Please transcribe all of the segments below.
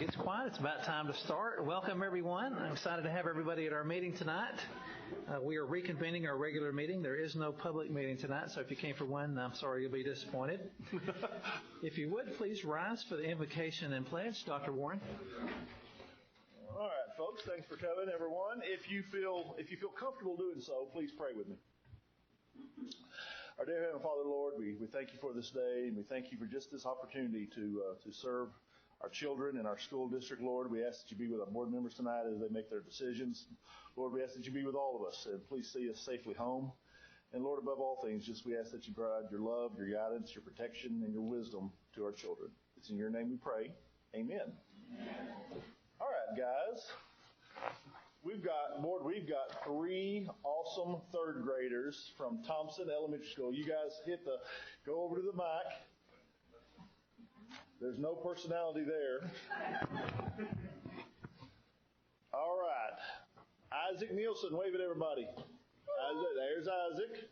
gets quiet, it's about time to start. Welcome, everyone. I'm excited to have everybody at our meeting tonight. We are reconvening our regular meeting. There is no public meeting tonight, so if you came for one, I'm sorry you'll be disappointed. If you would, please rise for the invocation and pledge. Dr. Warren. All right, folks, thanks for coming, everyone. If you feel comfortable doing so, please pray with me. Our dear Heavenly Father, Lord, we thank you for this day, and we thank you for just this opportunity to serve our children in our school district, Lord. We ask that you be with our board members tonight as they make their decisions. Lord, we ask that you be with all of us, and please see us safely home. And Lord, above all things, just we ask that you provide your love, your guidance, your protection, and your wisdom to our children. It's in your name we pray. Amen. All right, guys. We've got 3 awesome third graders from Thompson Elementary School. You guys go over to the mic. There's no personality there. All right. Isaac Nielsen, wave at everybody. There's Isaac.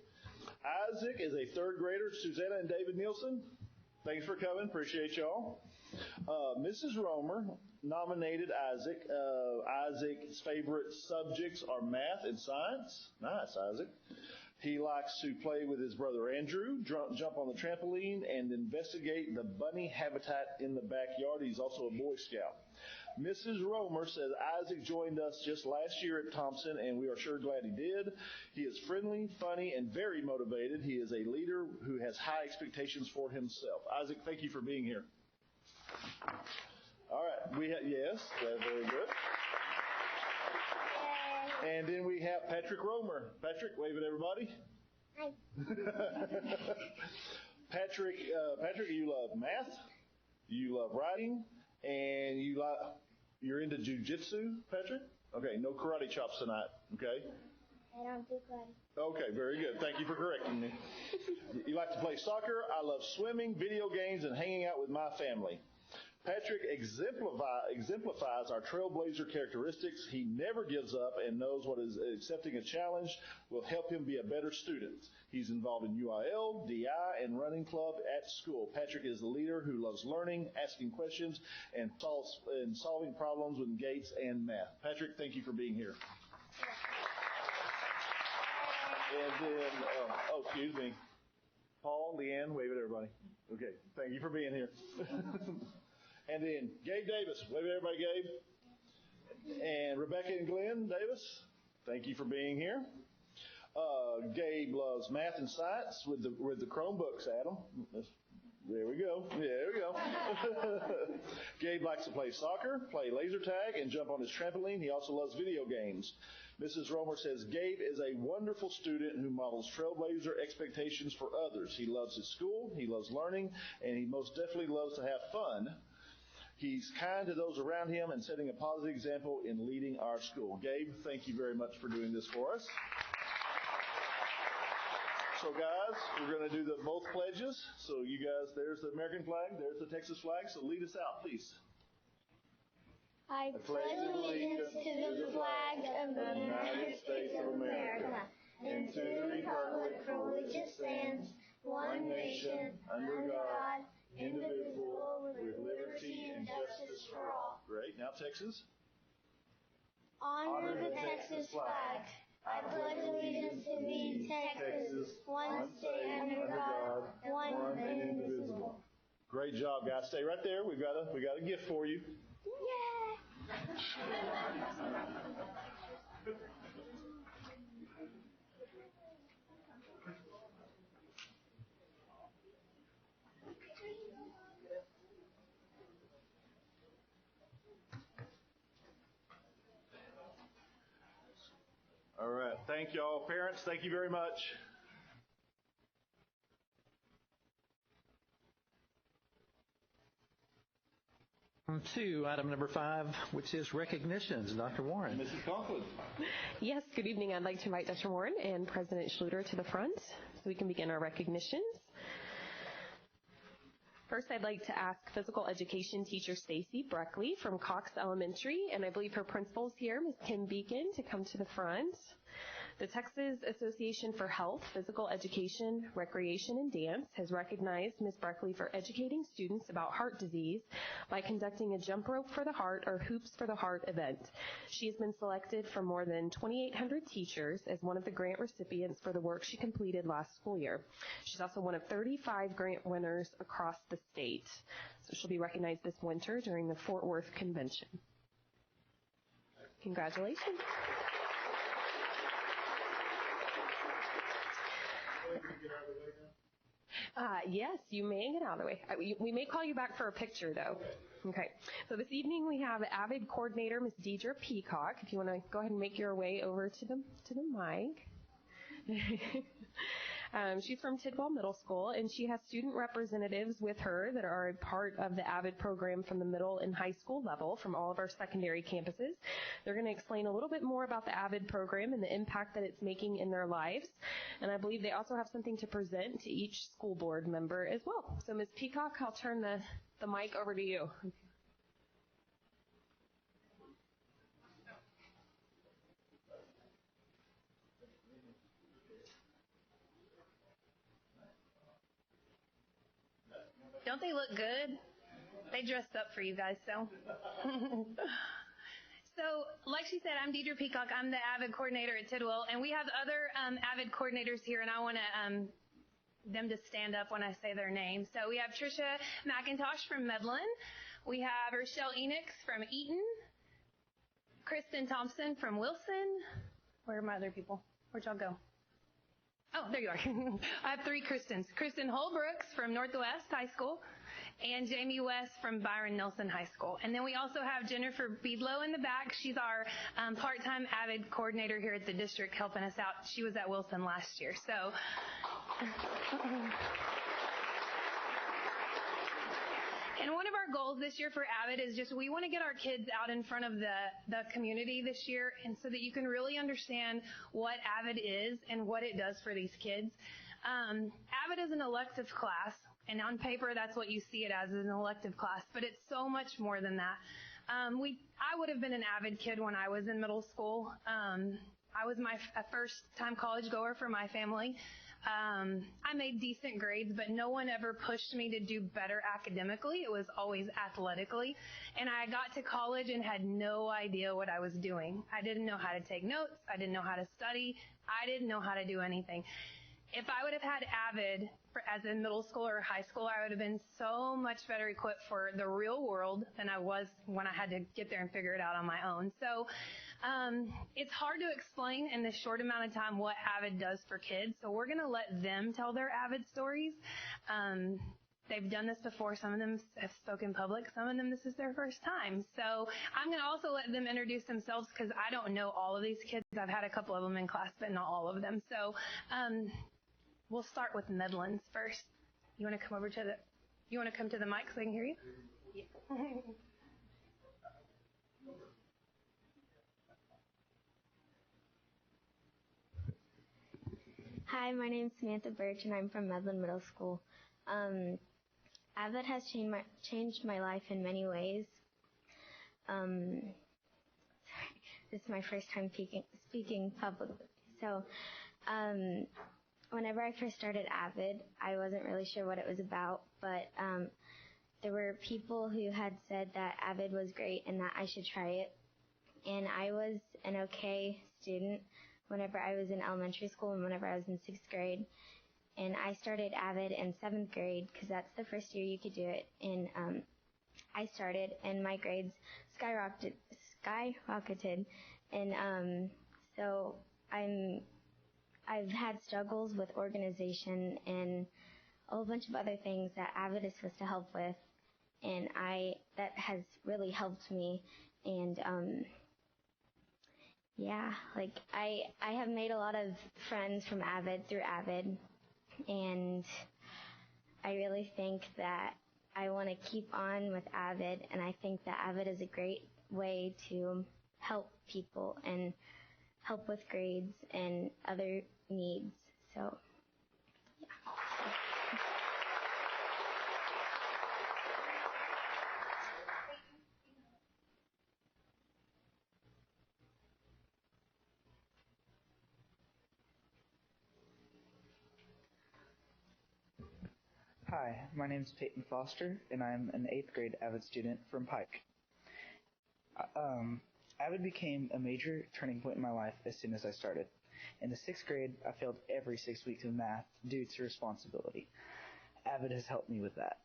Isaac is a third grader. Susanna and David Nielsen, thanks for coming. Appreciate y'all. Mrs. Romer nominated Isaac. Isaac's favorite subjects are math and science. Nice, Isaac. He likes to play with his brother Andrew, jump on the trampoline, and investigate the bunny habitat in the backyard. He's also a Boy Scout. Mrs. Romer says Isaac joined us just last year at Thompson, and we are sure glad he did. He is friendly, funny, and very motivated. He is a leader who has high expectations for himself. Isaac, thank you for being here. All right. Yes, very good. And then we have Patrick Romer. Patrick, wave at everybody. Hi. Patrick, you love math, you love writing, and you're into jiu-jitsu, Patrick? Okay, no karate chops tonight, okay? I don't do karate. Okay, very good. Thank you for correcting me. You like to play soccer. I love swimming, video games, and hanging out with my family. Patrick exemplifies our trailblazer characteristics. He never gives up and knows what is accepting a challenge will help him be a better student. He's involved in UIL, DI, and running club at school. Patrick is a leader who loves learning, asking questions, and solving problems with gates and math. Patrick, thank you for being here. And then, excuse me. Paul, Leanne, wave at everybody. Okay, thank you for being here. And then Gabe Davis. Wave at everybody, Gabe. And Rebecca and Glenn Davis, thank you for being here. Gabe loves math and science with the Chromebooks, Adam. There we go. Gabe likes to play soccer, play laser tag, and jump on his trampoline. He also loves video games. Mrs. Romer says Gabe is a wonderful student who models trailblazer expectations for others. He loves his school, he loves learning, and he most definitely loves to have fun. He's kind to those around him and setting a positive example in leading our school. Gabe, thank you very much for doing this for us. So guys, we're going to do both pledges. So you guys, there's the American flag, there's the Texas flag. So lead us out, please. I pledge allegiance to the flag of the United States of America and to the republic for which it stands, one nation, under God, indivisible, with liberty and justice for all. Great. Now Texas. Honor the Texas flag. I pledge allegiance to thee, Texas, one state under God, one and indivisible. Great job, guys. Stay right there. We got a gift for you. Yeah. All right. Thank y'all. Parents, thank you very much. To item number 5, which is recognitions. Dr. Warren. Mrs. Conklin. Yes, good evening. I'd like to invite Dr. Warren and President Schluter to the front so we can begin our recognitions. First, I'd like to ask physical education teacher Stacy Breckley from Cox Elementary, and I believe her principal's here, Ms. Kim Beacon, to come to the front. The Texas Association for Health, Physical Education, Recreation, and Dance has recognized Ms. Breckley for educating students about heart disease by conducting a jump rope for the heart or hoops for the heart event. She has been selected from more than 2,800 teachers as one of the grant recipients for the work she completed last school year. She's also one of 35 grant winners across the state. So she'll be recognized this winter during the Fort Worth Convention. Congratulations. Yes, you may get out of the way. We may call you back for a picture, though. Okay. So this evening we have AVID coordinator, Ms. Deidre Peacock. If you want to go ahead and make your way over to the mic. She's from Tidwell Middle School, and she has student representatives with her that are a part of the AVID program from the middle and high school level from all of our secondary campuses. They're going to explain a little bit more about the AVID program and the impact that it's making in their lives. And I believe they also have something to present to each school board member as well. So Ms. Peacock, I'll turn the mic over to you. Don't they look good? They dressed up for you guys, so. So, like she said, I'm Deidre Peacock. I'm the AVID coordinator at Tidwell, and we have other AVID coordinators here, and I want them to stand up when I say their names. So we have Trisha McIntosh from Medlin. We have Rochelle Enix from Eaton. Kristen Thompson from Wilson. Where are my other people? Where'd y'all go? Oh, there you are. I have three Kristens. Kristen Holbrooks from Northwest High School and Jamie West from Byron Nelson High School. And then we also have Jennifer Beadlow in the back. She's our part-time AVID coordinator here at the district helping us out. She was at Wilson last year. So. And one of our goals this year for AVID is just we want to get our kids out in front of the community this year, and so that you can really understand what AVID is and what it does for these kids. AVID is an elective class, and on paper that's what you see it as, an elective class, but it's so much more than that. I would have been an AVID kid when I was in middle school. I was a first-time college goer for my family. I made decent grades, but no one ever pushed me to do better academically. It was always athletically. And I got to college and had no idea what I was doing. I didn't know how to take notes. I didn't know how to study. I didn't know how to do anything. If I would have had AVID as in middle school or high school, I would have been so much better equipped for the real world than I was when I had to get there and figure it out on my own. So it's hard to explain in this short amount of time what AVID does for kids. So we're going to let them tell their AVID stories. They've done this before. Some of them have spoken public. Some of them, this is their first time. So I'm going to also let them introduce themselves because I don't know all of these kids. I've had a couple of them in class, but not all of them. So we'll start with Medlin's first. You want to come to the mic so I can hear you? Yeah. Hi, my name's Samantha Birch, and I'm from Medlin Middle School. AVID has changed my life in many ways. Sorry, this is my first time speaking publicly. So, whenever I first started AVID, I wasn't really sure what it was about, but there were people who had said that AVID was great and that I should try it. And I was an okay student whenever I was in elementary school and whenever I was in 6th grade. And I started AVID in 7th grade because that's the first year you could do it. And I started, and my grades skyrocketed. And so I've had struggles with organization and a whole bunch of other things that AVID is supposed to help with. And that has really helped me. And I have made a lot of friends from AVID through AVID, and I really think that I want to keep on with AVID, and I think that AVID is a great way to help people and help with grades and other needs. So, yeah. Hi, my name is Peyton Foster, and I'm an 8th grade AVID student from Pike. AVID became a major turning point in my life as soon as I started. In the 6th grade, I failed every 6 weeks of math due to responsibility. AVID has helped me with that.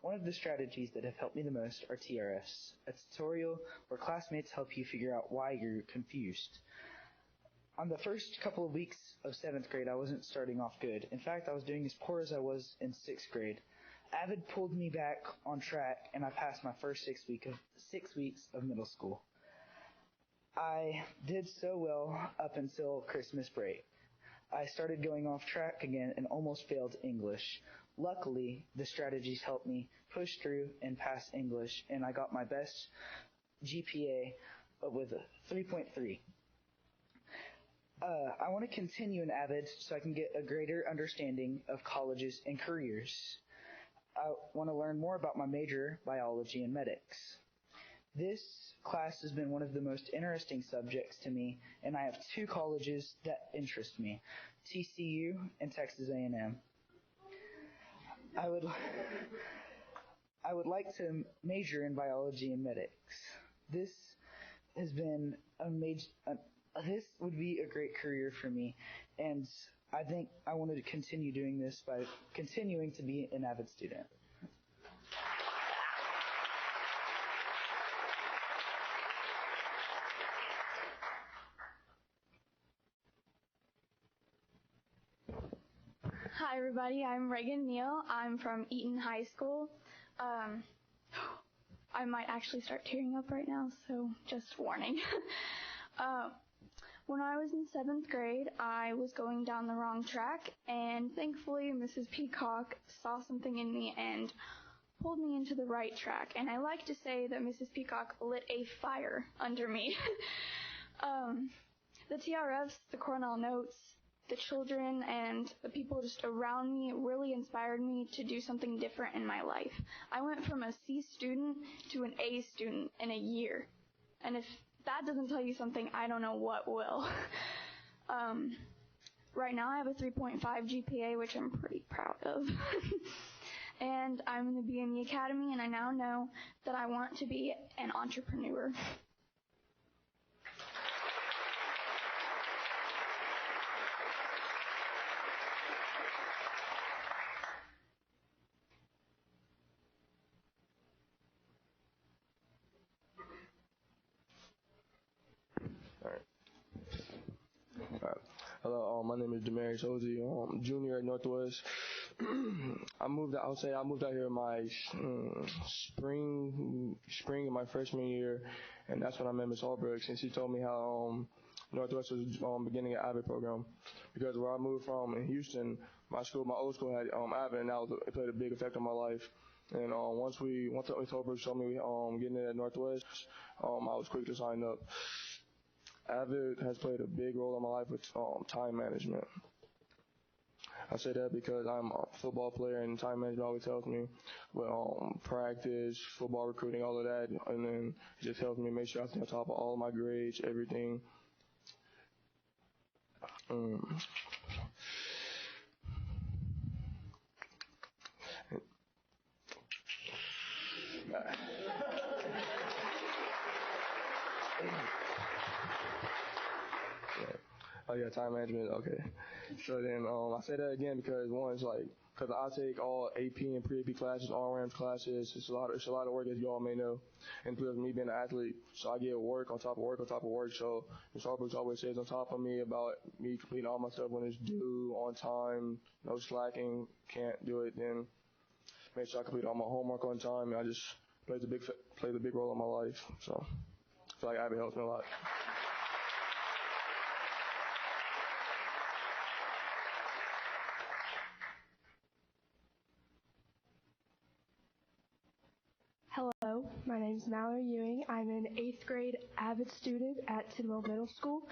One of the strategies that have helped me the most are TRFs, a tutorial where classmates help you figure out why you're confused. On the first couple of weeks of 7th grade, I wasn't starting off good. In fact, I was doing as poor as I was in 6th grade. AVID pulled me back on track, and I passed my first 6 weeks of middle school. I did so well up until Christmas break. I started going off track again and almost failed English. Luckily, the strategies helped me push through and pass English, and I got my best GPA with a 3.3. I want to continue in AVID so I can get a greater understanding of colleges and careers. I want to learn more about my major, biology and medics. This class has been one of the most interesting subjects to me, and I have 2 colleges that interest me, TCU and Texas A&M. I would like to major in biology and medics. This would be a great career for me, and I think I wanted to continue doing this by continuing to be an AVID student. Hi everybody, I'm Reagan Neal. I'm from Eaton High School. I might actually start tearing up right now, so just warning. When I was in 7th grade, I was going down the wrong track, and thankfully Mrs. Peacock saw something in me and pulled me into the right track. And I like to say that Mrs. Peacock lit a fire under me. The TRFs, the Cornell Notes, the children, and the people just around me really inspired me to do something different in my life. I went from a C student to an A student in a year. And if that doesn't tell you something, I don't know what will. Right now I have a 3.5 GPA, which I'm pretty proud of. And I'm going to be in the academy, and I now know that I want to be an entrepreneur. Hello, my name is Demarius Hosey, junior at Northwest. I moved out here my spring of my freshman year, and that's when I met Ms. Albrecht, and she told me how Northwest was beginning an AVID program. Because where I moved from in Houston, my old school had AVID, and it played a big effect on my life. And once Ms. Albrecht showed me getting in at Northwest, I was quick to sign up. AVID has played a big role in my life with time management. I say that because I'm a football player, and time management always helps me with practice, football recruiting, all of that, and then it just helps me make sure I stay on top of all of my grades, everything. Oh yeah, time management. Okay. So then I say that again because because I take all AP and pre-AP classes, all-round classes. It's a lot of work, as you all may know. And plus me being an athlete, so I get work on top of work on top of work. So Ms. Harbrooks always says on top of me about me completing all my stuff when it's due, on time, no slacking, can't do it. Then make sure I complete all my homework on time. And I just plays a big role in my life. So I feel like AVID helps me a lot. Hello, my name is Mallory Ewing. I'm an 8th grade AVID student at Tidwell Middle School.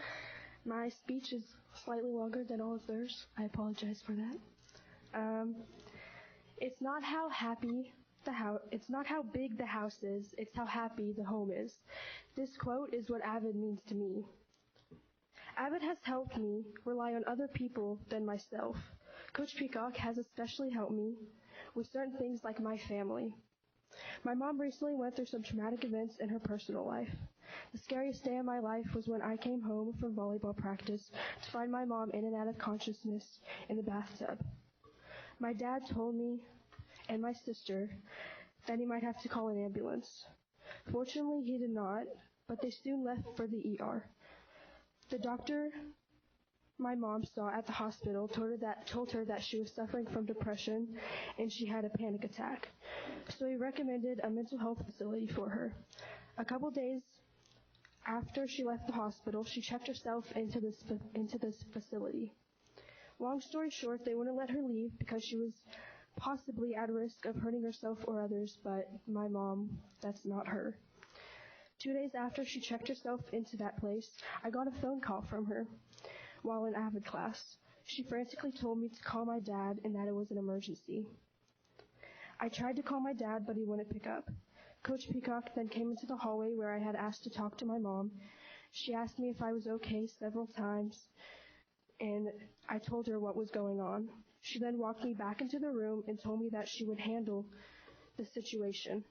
My speech is slightly longer than all of theirs. I apologize for that. It's not how big the house is, it's how happy the home is. This quote is what AVID means to me. AVID has helped me rely on other people than myself, Coach Peacock has especially helped me with certain things like my family. My mom recently went through some traumatic events in her personal life. The scariest day of my life was when I came home from volleyball practice to find my mom in and out of consciousness in the bathtub. My dad told me and my sister that he might have to call an ambulance. Fortunately, he did not, but they soon left for the ER. The doctor my mom saw at the hospital told her that she was suffering from depression and she had a panic attack. So he recommended a mental health facility for her. A couple days after she left the hospital, she checked herself into this facility. Long story short, they wouldn't let her leave because she was possibly at risk of hurting herself or others, but my mom, that's not her. 2 days after she checked herself into that place, I got a phone call from her while in AVID class. She frantically told me to call my dad and that it was an emergency. I tried to call my dad, but he wouldn't pick up. Coach Peacock then came into the hallway where I had asked to talk to my mom. She asked me if I was okay several times, and I told her what was going on. She then walked me back into the room and told me that she would handle the situation.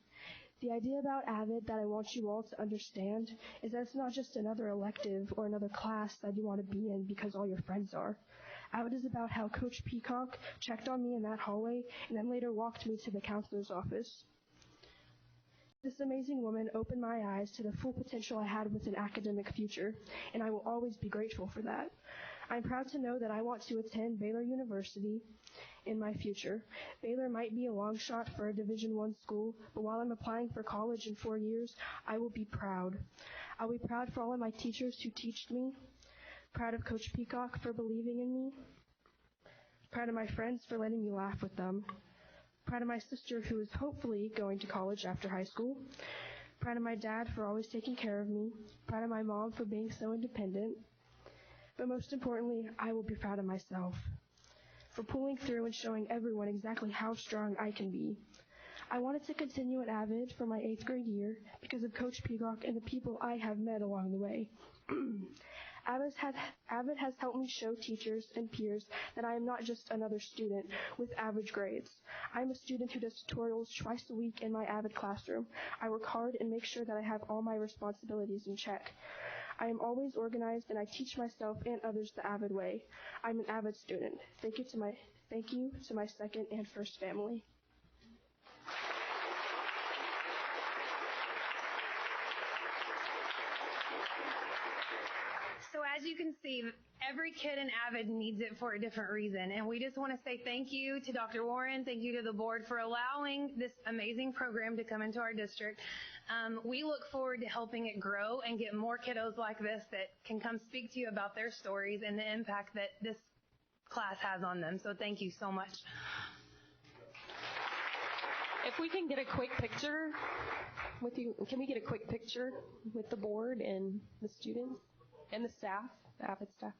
The idea about AVID that I want you all to understand is that it's not just another elective or another class that you want to be in because all your friends are. AVID is about how Coach Peacock checked on me in that hallway and then later walked me to the counselor's office. This amazing woman opened my eyes to the full potential I had with an academic future, and I will always be grateful for that. I'm proud to know that I want to attend Baylor University in my future. Baylor might be a long shot for a Division I school, but while I'm applying for college in 4 years, I will be proud. I'll be proud for all of my teachers who taught me, proud of Coach Peacock for believing in me, proud of my friends for letting me laugh with them, proud of my sister who is hopefully going to college after high school, proud of my dad for always taking care of me, proud of my mom for being so independent, but most importantly, I will be proud of myself for pulling through and showing everyone exactly how strong I can be. I wanted to continue at AVID for my 8th grade year because of Coach Peacock and the people I have met along the way. AVID has helped me show teachers and peers that I am not just another student with average grades. I am a student who does tutorials twice a week in my AVID classroom. I work hard and make sure that I have all my responsibilities in check. I am always organized and I teach myself and others the AVID way. I'm an AVID student. Thank you to my second and first family. So as you can see, every kid in AVID needs it for a different reason. And we just want to say thank you to Dr. Warren, thank you to the board for allowing this amazing program to come into our district. We look forward to helping it grow and get more kiddos like this that can come speak to you about their stories and the impact that this class has on them. So thank you so much. If we can get a quick picture with you, can we get a quick picture with the board and the students and the staff, the AVID staff?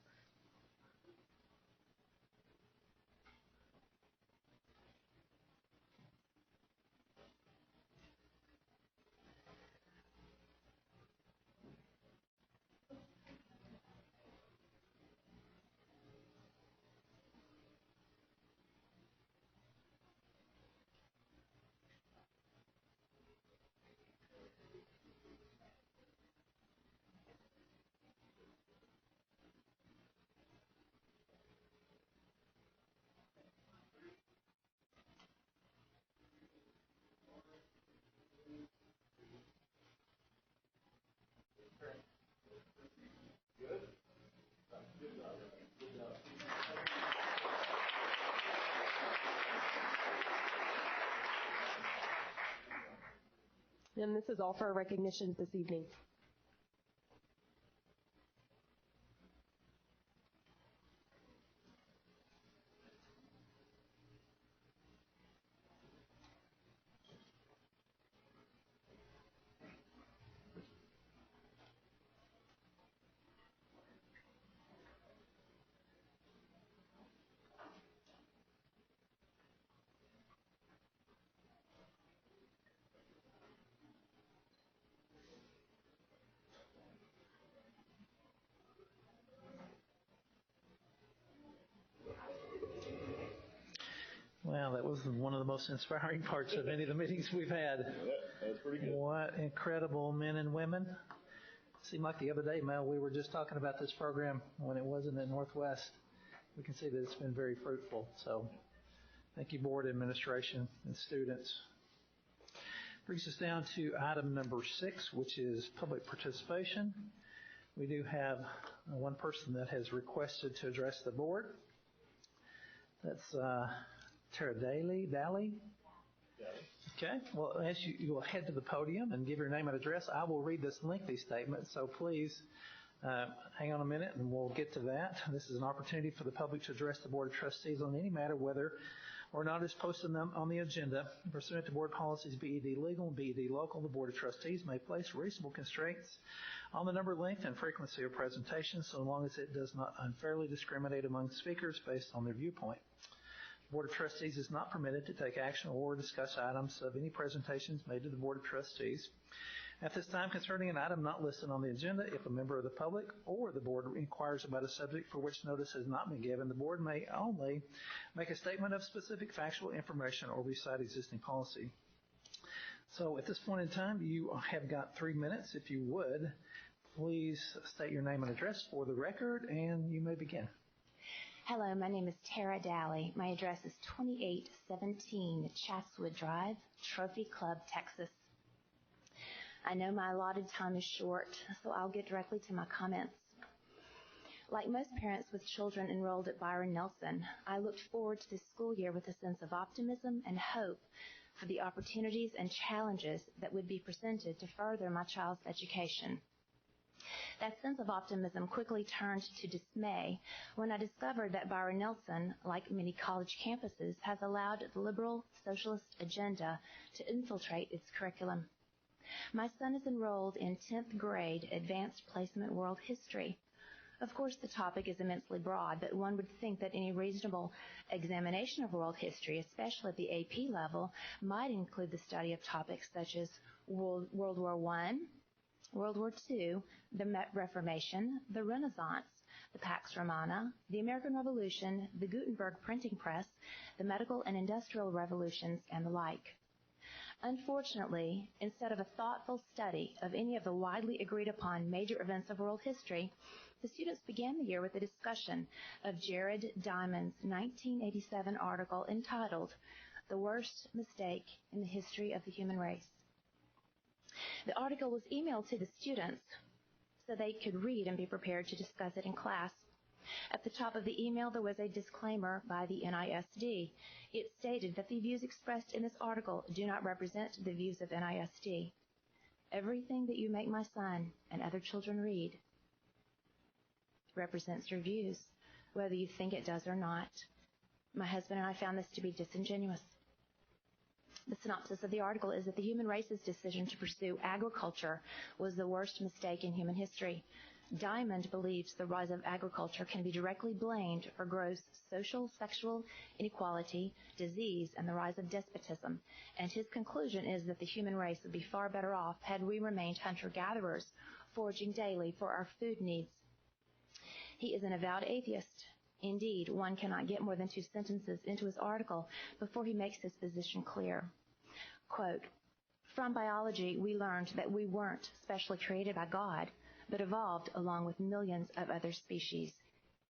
And this is all for our recognitions this evening. Well, that was one of the most inspiring parts of any of the meetings we've had. Yeah, that's pretty good. What incredible men and women. Seemed like the other day, Mel, we were just talking about this program when it wasn't at Northwest. We can see that it's been very fruitful. So thank you, board, administration, and students. Brings us down to item number 6, which is public participation. We do have one person that has requested to address the board. That's Tara Daly. Okay. Well, as you will head to the podium and give your name and address, I will read this lengthy statement. So please hang on a minute and we'll get to that. This is an opportunity for the public to address the Board of Trustees on any matter, whether or not is posted on the agenda. Pursuant to board policies, BED legal and BED local, the Board of Trustees may place reasonable constraints on the number, length, and frequency of presentations so long as it does not unfairly discriminate among speakers based on their viewpoint. The Board of Trustees is not permitted to take action or discuss items of any presentations made to the Board of Trustees. At this time, concerning an item not listed on the agenda, if a member of the public or the board inquires about a subject for which notice has not been given, the board may only make a statement of specific factual information or recite existing policy. So at this point in time, you have got 3 minutes. If you would, please state your name and address for the record, and you may begin. Hello, my name is Tara Daly. My address is 2817 Chatswood Drive, Trophy Club, Texas. I know my allotted time is short, so I'll get directly to my comments. Like most parents with children enrolled at Byron Nelson, I looked forward to this school year with a sense of optimism and hope for the opportunities and challenges that would be presented to further my child's education. That sense of optimism quickly turned to dismay when I discovered that Byron Nelson, like many college campuses, has allowed the liberal socialist agenda to infiltrate its curriculum. My son is enrolled in 10th grade Advanced Placement World History. Of course, the topic is immensely broad, but one would think that any reasonable examination of world history, especially at the AP level, might include the study of topics such as World War I, World War II, the Reformation, the Renaissance, the Pax Romana, the American Revolution, the Gutenberg printing press, the medical and industrial revolutions, and the like. Unfortunately, instead of a thoughtful study of any of the widely agreed upon major events of world history, the students began the year with a discussion of Jared Diamond's 1987 article entitled, "The Worst Mistake in the History of the Human Race." The article was emailed to the students so they could read and be prepared to discuss it in class. At the top of the email, there was a disclaimer by the NISD. It stated that the views expressed in this article do not represent the views of NISD. Everything that you make my son and other children read represents your views, whether you think it does or not. My husband and I found this to be disingenuous. The synopsis of the article is that the human race's decision to pursue agriculture was the worst mistake in human history. Diamond believes the rise of agriculture can be directly blamed for gross social, sexual inequality, disease, and the rise of despotism. And his conclusion is that the human race would be far better off had we remained hunter-gatherers, foraging daily for our food needs. He is an avowed atheist. Indeed, one cannot get more than 2 sentences into his article before he makes his position clear. Quote, "From biology, we learned that we weren't specially created by God, but evolved along with millions of other species."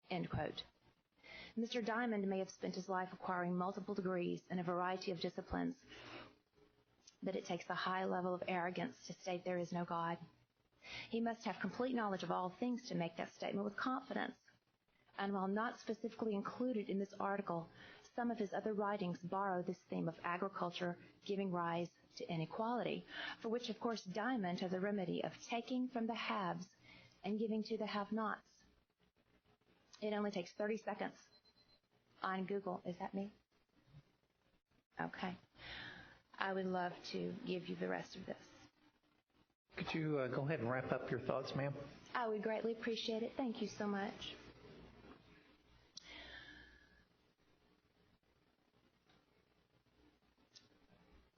End quote. Mr. Diamond may have spent his life acquiring multiple degrees in a variety of disciplines, but it takes a high level of arrogance to state there is no God. He must have complete knowledge of all things to make that statement with confidence. And while not specifically included in this article, some of his other writings borrow this theme of agriculture giving rise to inequality, for which, of course, Diamond has a remedy of taking from the haves and giving to the have-nots. It only takes 30 seconds on Google. Is that me? Okay. I would love to give you the rest of this. Could you go ahead and wrap up your thoughts, ma'am? I would greatly appreciate it. Thank you so much.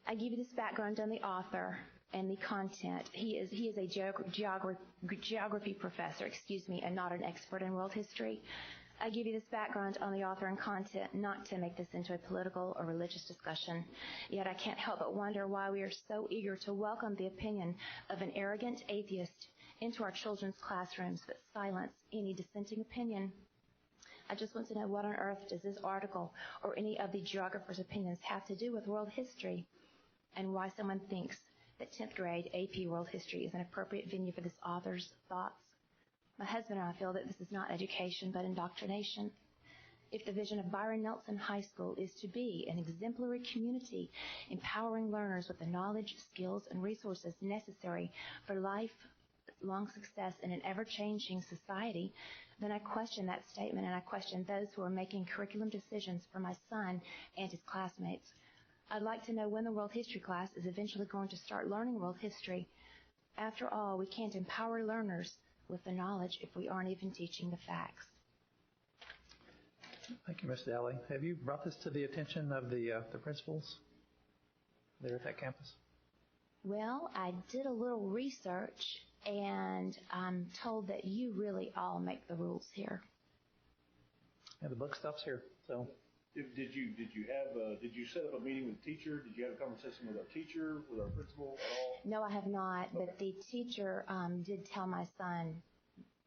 I give you this background on the author and the content. He is a geography professor, and not an expert in world history. I give you this background on the author and content not to make this into a political or religious discussion, yet I can't help but wonder why we are so eager to welcome the opinion of an arrogant atheist into our children's classrooms but silence any dissenting opinion. I just want to know, what on earth does this article or any of the geographer's opinions have to do with world history, and why someone thinks that 10th grade AP World History is an appropriate venue for this author's thoughts. My husband and I feel that this is not education but indoctrination. If the vision of Byron Nelson High School is to be an exemplary community, empowering learners with the knowledge, skills, and resources necessary for lifelong success in an ever-changing society, then I question that statement, and I question those who are making curriculum decisions for my son and his classmates. I'd like to know when the world history class is eventually going to start learning world history. After all, we can't empower learners with the knowledge if we aren't even teaching the facts. Thank you, Ms. Daly. Have you brought this to the attention of the principals there at that campus? Well, I did a little research, and I'm told that you really all make the rules here. Yeah, the buck stops here. So, Did you set up a meeting with the teacher? Did you have a conversation with our teacher, with our principal at all? No, I have not, but the teacher did tell my son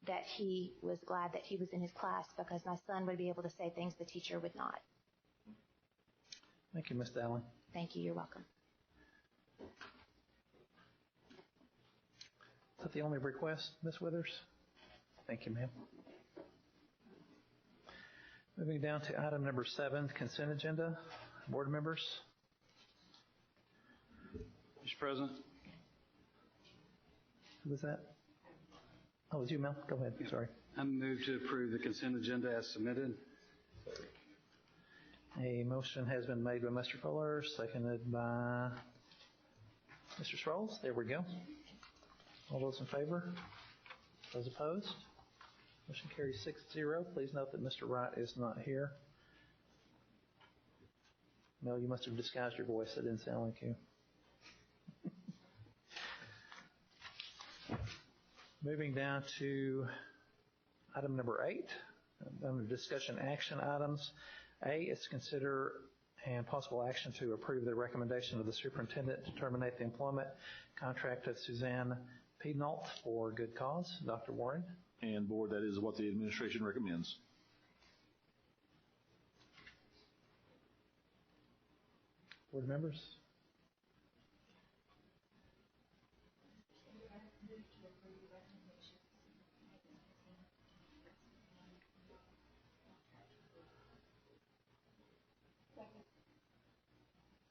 that he was glad that he was in his class because my son would be able to say things the teacher would not. Thank you, Ms. Daly. Thank you. You're welcome. Is that the only request, Ms. Withers? Thank you, ma'am. Moving down to item number 7, consent agenda. Board members? Mr. President. Who was that? Oh, it was you, Mel? Go ahead. Sorry. I move to approve the consent agenda as submitted. A motion has been made by Mr. Fuller, seconded by Mr. Sproles. There we go. All those in favor? Those opposed? Motion carries 6-0. Please note that Mr. Wright is not here. Mel, you must have disguised your voice. That didn't sound like you. Moving down to item number 8, under discussion action items. A is to consider and possible action to approve the recommendation of the superintendent to terminate the employment contract of Suzanne Piednault for good cause. Dr. Warren. And board, that is what the administration recommends. Board members?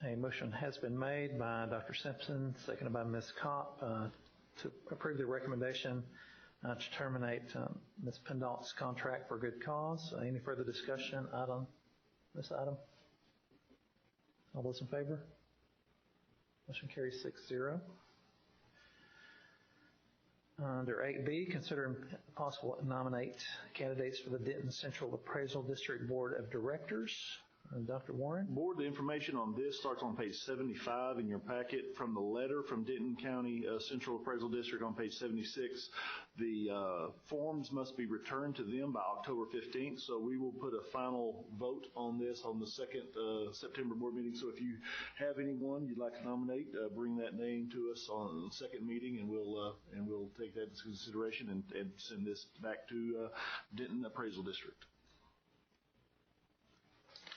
A motion has been made by Dr. Simpson, seconded by Ms. Kopp, to approve the recommendation to terminate Ms. Piednault's contract for good cause. Any further discussion on this item? All those in favor? Motion carries 6-0. Under 8B, consider and possible nominate candidates for the Denton Central Appraisal District Board of Directors. Dr. Warren. Board, the information on this starts on page 75 in your packet from the letter from Denton County Central Appraisal District on page 76. The forms must be returned to them by October 15th, so we will put a final vote on this on the second September board meeting. So if you have anyone you'd like to nominate, bring that name to us on the second meeting, and we'll take that into consideration and send this back to Denton Appraisal District.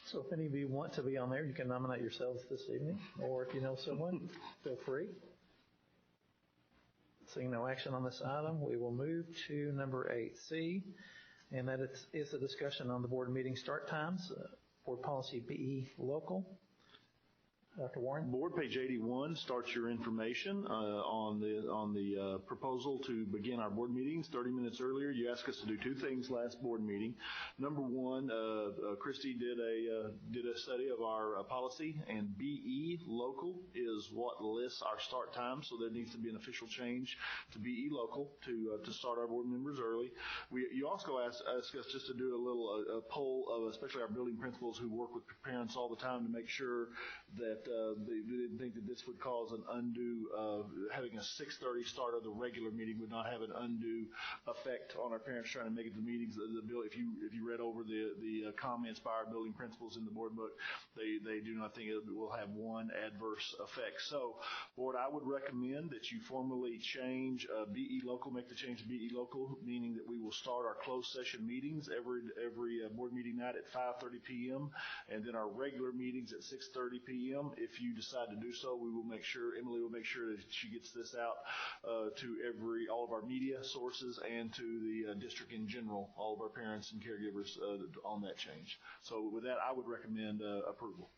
So if any of you want to be on there, you can nominate yourselves this evening, or if you know someone, feel free. Seeing no action on this item, we will move to number 8C, and that is a discussion on the board meeting start times, board policy BE local. Dr. Warren. Board, page 81 starts your information on the proposal to begin our board meetings 30 minutes earlier. You asked us to do 2 things last board meeting. Number 1, Christy did a study of our policy, and BE local is what lists our start time. So there needs to be an official change to BE local to start our board members early. You also asked us just to do a little poll of especially our building principals who work with parents all the time to make sure that that they didn't think that this would cause an undue, having a 6:30 start of the regular meeting would not have an undue effect on our parents trying to make it to meetings. If you read over the comments by our building principals in the board book, they do not think it will have one adverse effect. So, board, I would recommend that you formally change BE local, make the change to BE local, meaning that we will start our closed session meetings every board meeting night at 5:30 p.m. and then our regular meetings at 6:30 p.m. If you decide to do so, Emily will make sure that she gets this out to all of our media sources and to the district in general, all of our parents and caregivers on that change. So with that, I would recommend approval.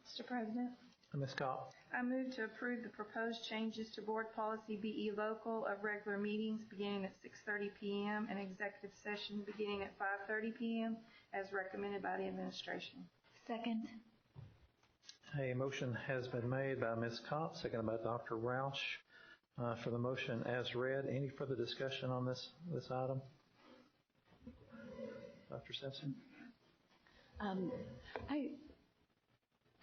Mr. President, Ms. Cobb. I move to approve the proposed changes to Board Policy BE Local of regular meetings beginning at 6:30 p.m. and executive session beginning at 5:30 p.m. as recommended by the administration. Second. A motion has been made by Ms. Cobb, seconded by Dr. Roush for the motion as read. Any further discussion on this item? Dr. Simpson?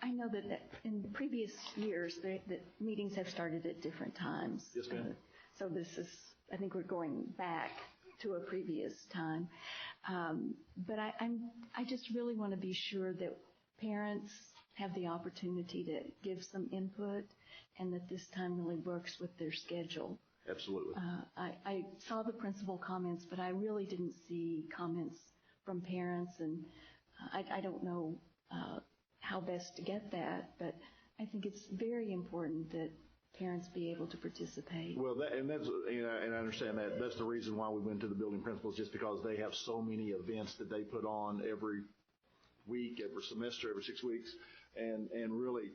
I know that in previous years, the meetings have started at different times. Yes, ma'am. So this is, I think we're going back to a previous time. But I just really want to be sure that parents have the opportunity to give some input and that this time really works with their schedule. Absolutely. I saw the principal comments, but I really didn't see comments from parents, and I don't know how best to get that, but I think it's very important that parents be able to participate. Well, and I understand that. That's the reason why we went to the building principals, just because they have so many events that they put on every week, every semester, every 6 weeks, and really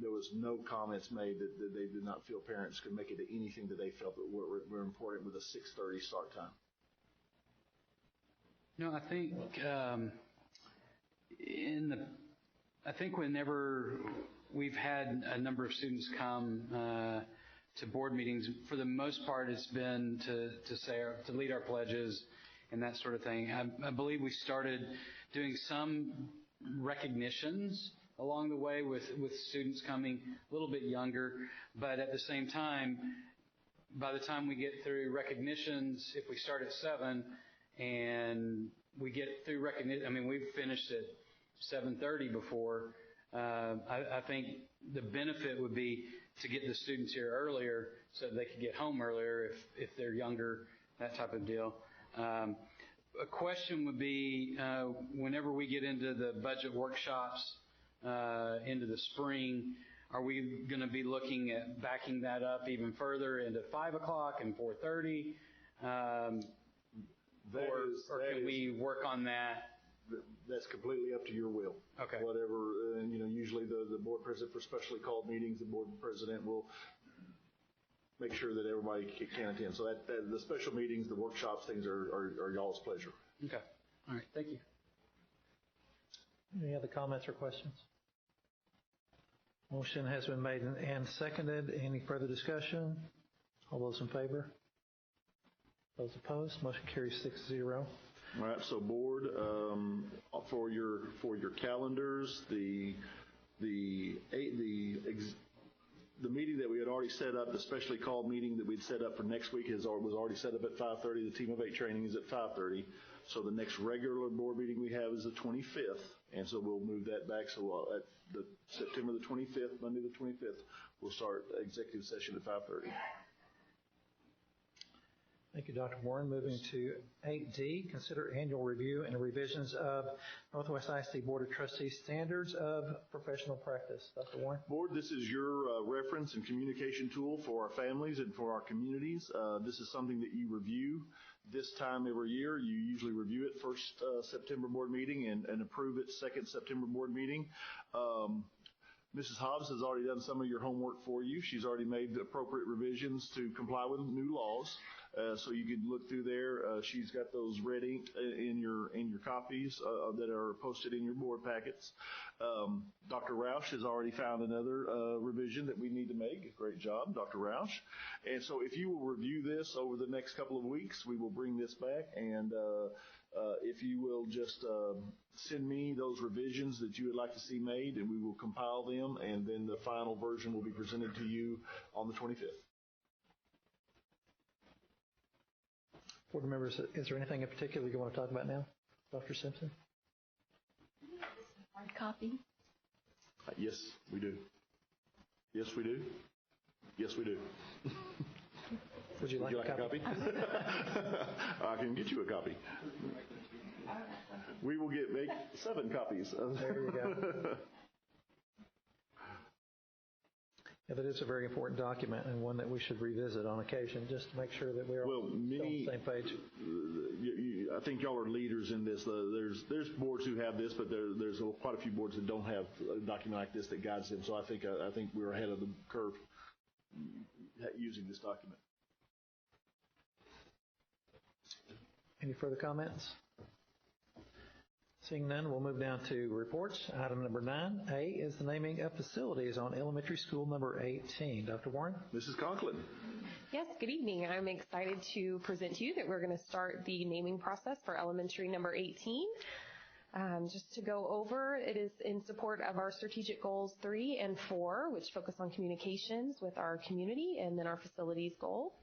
there was no comments made that they did not feel parents could make it to anything that they felt that were important with a 6:30 start time. No, I think I think whenever we've had a number of students come to board meetings, for the most part, it's been to lead our pledges and that sort of thing. I believe we started doing some recognitions along the way with students coming a little bit younger, but at the same time, by the time we get through recognitions, if we start at 7 and we get through recognition, I mean, we've finished at 7:30 before. I think the benefit would be to get the students here earlier so they could get home earlier if they're younger, that type of deal. A question would be, whenever we get into the budget workshops into the spring, are we going to be looking at backing that up even further into 5 o'clock and 4:30? Or can we work on that? That's completely up to your will. Okay. Whatever, usually the board president for specially called meetings, the board president will make sure that everybody can attend. So that the special meetings, the workshops, things are y'all's pleasure. Okay. All right. Thank you. Any other comments or questions? Motion has been made and seconded. Any further discussion? All those in favor? Those opposed? Motion carries 6-0. All right, so board, for your calendars, the meeting that we had already set up, the specially called meeting that we'd set up for next week was already set up at 5:30. The Team of 8 training is at 5:30. So the next regular board meeting we have is the 25th, and so we'll move that back. So at the September the 25th, Monday the 25th, we'll start executive session at 5:30. Thank you, Dr. Warren. Moving to 8D, consider annual review and revisions of Northwest ISD Board of Trustees Standards of Professional Practice. Dr. Warren. Board, this is your reference and communication tool for our families and for our communities. This is something that you review this time every year. You usually review it first September board meeting and approve it second September board meeting. Mrs. Hobbs has already done some of your homework for you. She's already made the appropriate revisions to comply with new laws. So you can look through there. She's got those red inked in your copies that are posted in your board packets. Dr. Roush has already found another revision that we need to make. Great job, Dr. Roush. And so if you will review this over the next couple of weeks, we will bring this back and If you will just send me those revisions that you would like to see made, and we will compile them, and then the final version will be presented to you on the 25th. Board members, is there anything in particular you want to talk about now? Dr. Simpson? Hard copy? Yes, we do. Yes, we do. Yes, we do. Would you like a copy? I can get you a copy. We will make 7 copies. There you go. Yeah, that is a very important document and one that we should revisit on occasion just to make sure that we're all on the same page. I think y'all are leaders in this. There's boards who have this, but there's quite a few boards that don't have a document like this that guides them. So I think we're ahead of the curve using this document. Any further comments? Seeing none, we'll move down to reports. Item number 9A is the naming of facilities on elementary school number 18. Dr. Warren? Mrs. Conklin. Yes, good evening. I'm excited to present to you that we're going to start the naming process for elementary number 18. Just to go over, it is in support of our strategic goals 3 and 4, which focus on communications with our community, and then our facilities goal.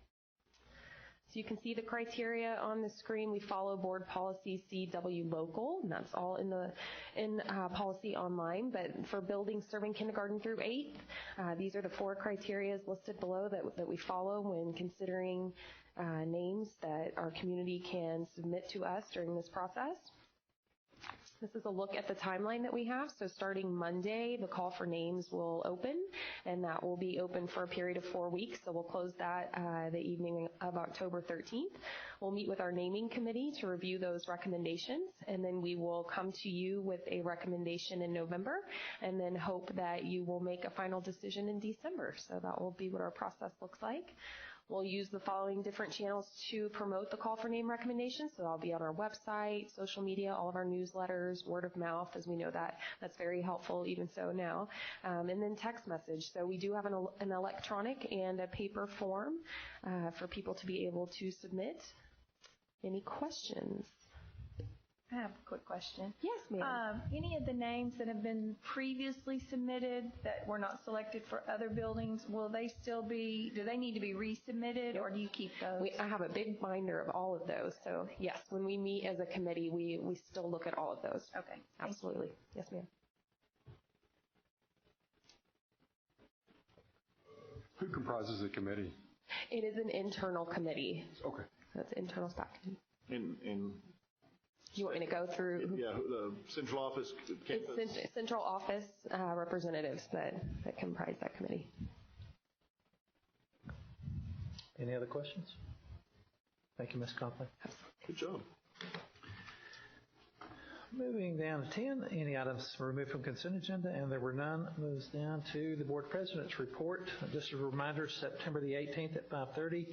So you can see the criteria on the screen. We follow board policy CW local, and that's all in policy online. But for buildings serving kindergarten through 8th, these are the 4 criteria listed below that we follow when considering names that our community can submit to us during this process. This is a look at the timeline that we have. So starting Monday, the call for names will open, and that will be open for a period of 4 weeks. So we'll close that the evening of October 13th. We'll meet with our naming committee to review those recommendations, and then we will come to you with a recommendation in November, and then hope that you will make a final decision in December. So that will be what our process looks like. We'll use the following different channels to promote the call for name recommendations. So that'll be on our website, social media, all of our newsletters, word of mouth, as we know that's very helpful even so now, and then text message. So we do have an electronic and a paper form for people to be able to submit. Any questions? I have a quick question. Yes, ma'am. Any of the names that have been previously submitted that were not selected for other buildings, do they need to be resubmitted, or do you keep those? I have a big binder of all of those. So yes, when we meet as a committee, we still look at all of those. Okay. Absolutely. Yes, ma'am. Who comprises the committee? It is an internal committee. Okay. That's internal staff committee. In you want me to go through? Yeah, the central office, campus. It's central office representatives that comprise that committee. Any other questions? Thank you, Ms. Conklin. Good job. Moving down to 10, any items removed from consent agenda, and there were none. Moves down to the board president's report. Just a reminder, September the 18th at 5:30.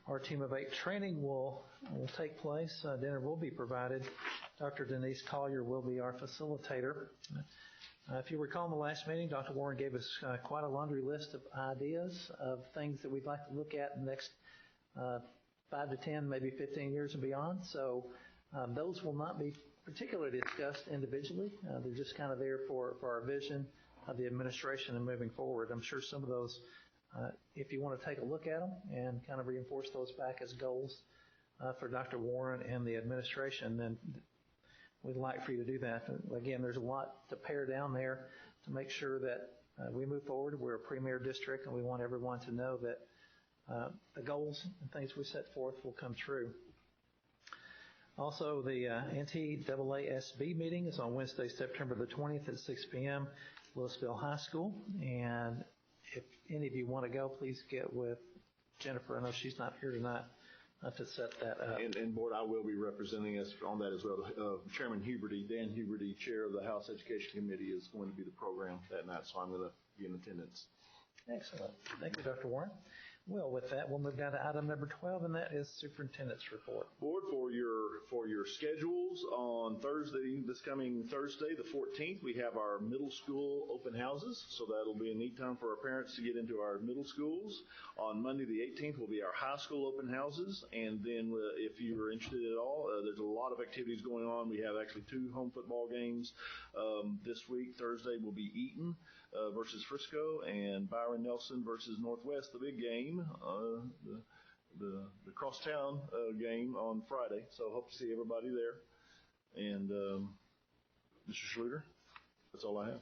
Our Team of 8 training will take place. Dinner will be provided. Dr. Denise Collier will be our facilitator. If you recall in the last meeting, Dr. Warren gave us quite a laundry list of ideas of things that we'd like to look at in the next 5 to 10, maybe 15 years and beyond. So those will not be particularly discussed individually. They're just kind of there for our vision of the administration and moving forward. I'm sure some of those, if you want to take a look at them and kind of reinforce those back as goals for Dr. Warren and the administration, then we'd like for you to do that. Again, there's a lot to pare down there to make sure that we move forward. We're a premier district, and we want everyone to know that the goals and things we set forth will come true. Also, the NTAASB meeting is on Wednesday, September the 20th at 6 p.m., Louisville High School. And if any of you want to go, please get with Jennifer. I know she's not here tonight to set that up. And board, I will be representing us on that as well. Chairman Huberty, Dan Huberty, chair of the House Education Committee, is going to be the program that night, so I'm going to be in attendance. Excellent. Thank you, Dr. Warren. Well, with that, we'll move down to item number 12, and that is superintendent's report. Board, for your schedules on Thursday, this coming Thursday, the 14th, we have our middle school open houses, so that'll be a neat time for our parents to get into our middle schools. On Monday, the 18th, will be our high school open houses, and then if you're interested at all, there's a lot of activities going on. We have actually 2 home football games this week. Thursday will be Eaton versus Frisco, and Byron Nelson versus Northwest, the big game, the crosstown game on Friday. So hope to see everybody there. And Mr. Schluter, that's all I have.